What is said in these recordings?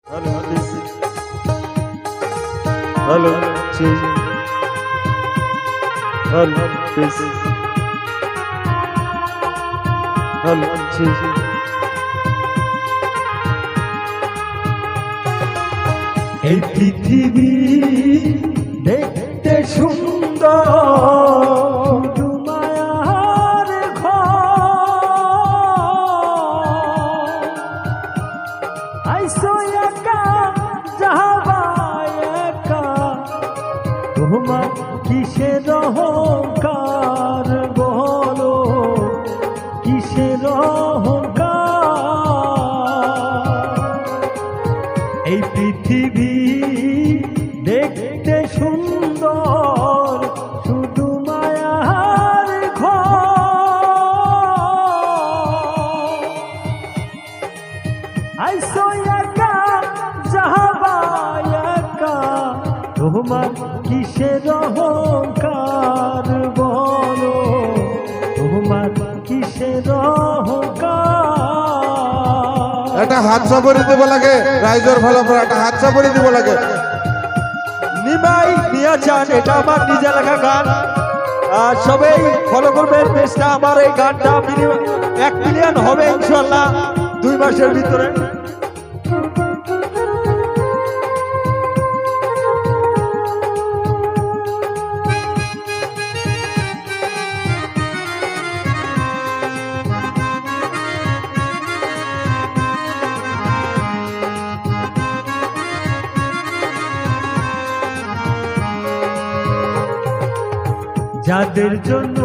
Hello, this is hello, cheese. Hello, this is hello, cheese. এই পৃথিবী দেখতে সুন্দর, শুধু মায়ার ঘর। আইসো একা যাবা একা, তোমার কিসের অহংকার বলো, কিসের অহংকার। এই পৃথিবী দেখতে সুন্দর, শুধু মায়ার ঘর। আইসো একা যাবা একা, তোমার কিসের অহংকার বলো, তোমার কিসের অহংকার। একটা হাত চাপড়ি দিব লাগে, রাইজর ভালো করে একটা হাত চাপড়ি দিব লাগে। নিমাই নিয়া চান, এটা আমার নিজে লেখা গান। আর সবাই ফলো করবেন পেজটা। আমার এই গানটা 1 মিলিয়ন হবে ইনশাল্লাহ 2 মাসের ভিতরে। যাদের জন্য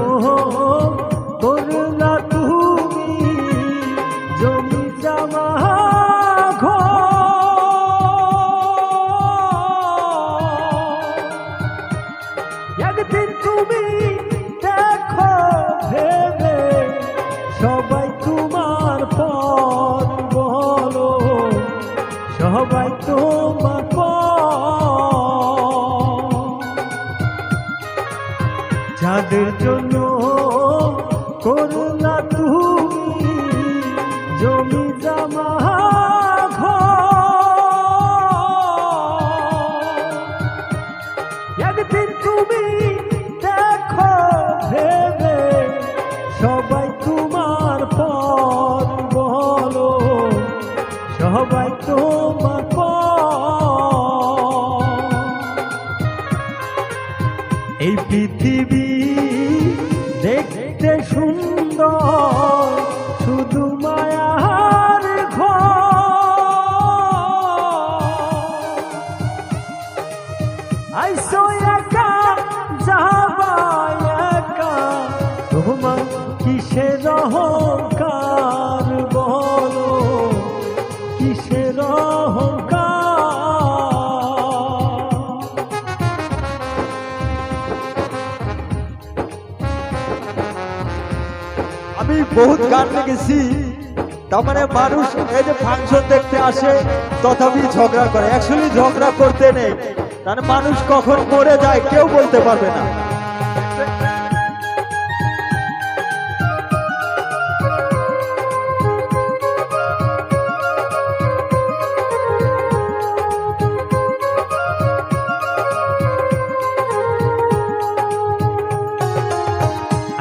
করলা তুমি জমি জমা একদিন তুমি দেখো ভেবে সবাই তোমার পর বলো, সবাই তোমার পর। যাদের জন্য করলা তুমি জমি জমা একদিন তুমি দেখো ভেবে সবাই তোমার পর বলো, সবাই তোমার পর। এই পৃথিবী দেখতে সুন্দর, শুধু মায়ার ঘর। আইসো একা যাবা একা, তোমার কিসের অহংকার বলো, কিসের অহংকার। আমি বহুত গান লিখেছি। তার মানে মানুষ এই যে ফাংশন দেখতে আসে তথাপি ঝগড়া করে। অ্যাকচুয়ালি ঝগড়া করতে নেই, মানে মানুষ কখন মরে যায় কেউ বলতে পারবে না।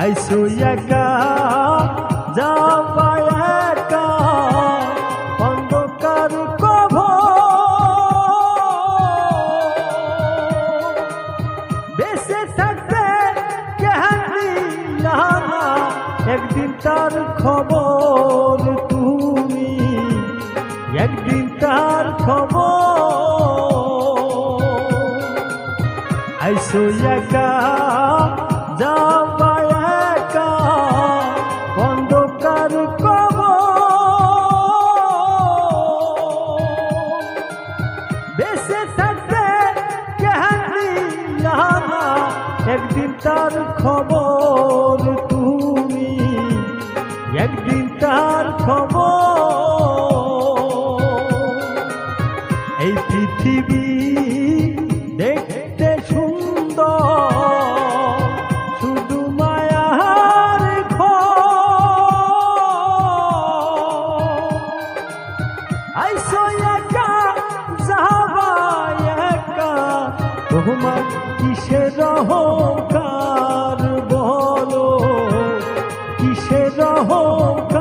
আইসো একা যাবা একা, অন্ধকার কবর। বেঁচে থাকতে কেহানিলা না, একদিন তার খবর তুমি, একদিন তার খবর। আইসো একা যাবা একা, অন্ধকার কবর। বেঁচে থাকতে কেহানিলা না, একদিন তার খবর তুমি, একদিন তার খবর। এই পৃথিবী দেখতে সুন্দর, শুধু মায়ার ঘর। আইসো একা তোমার কিসের অহংকার বলো, কিসের অহংকার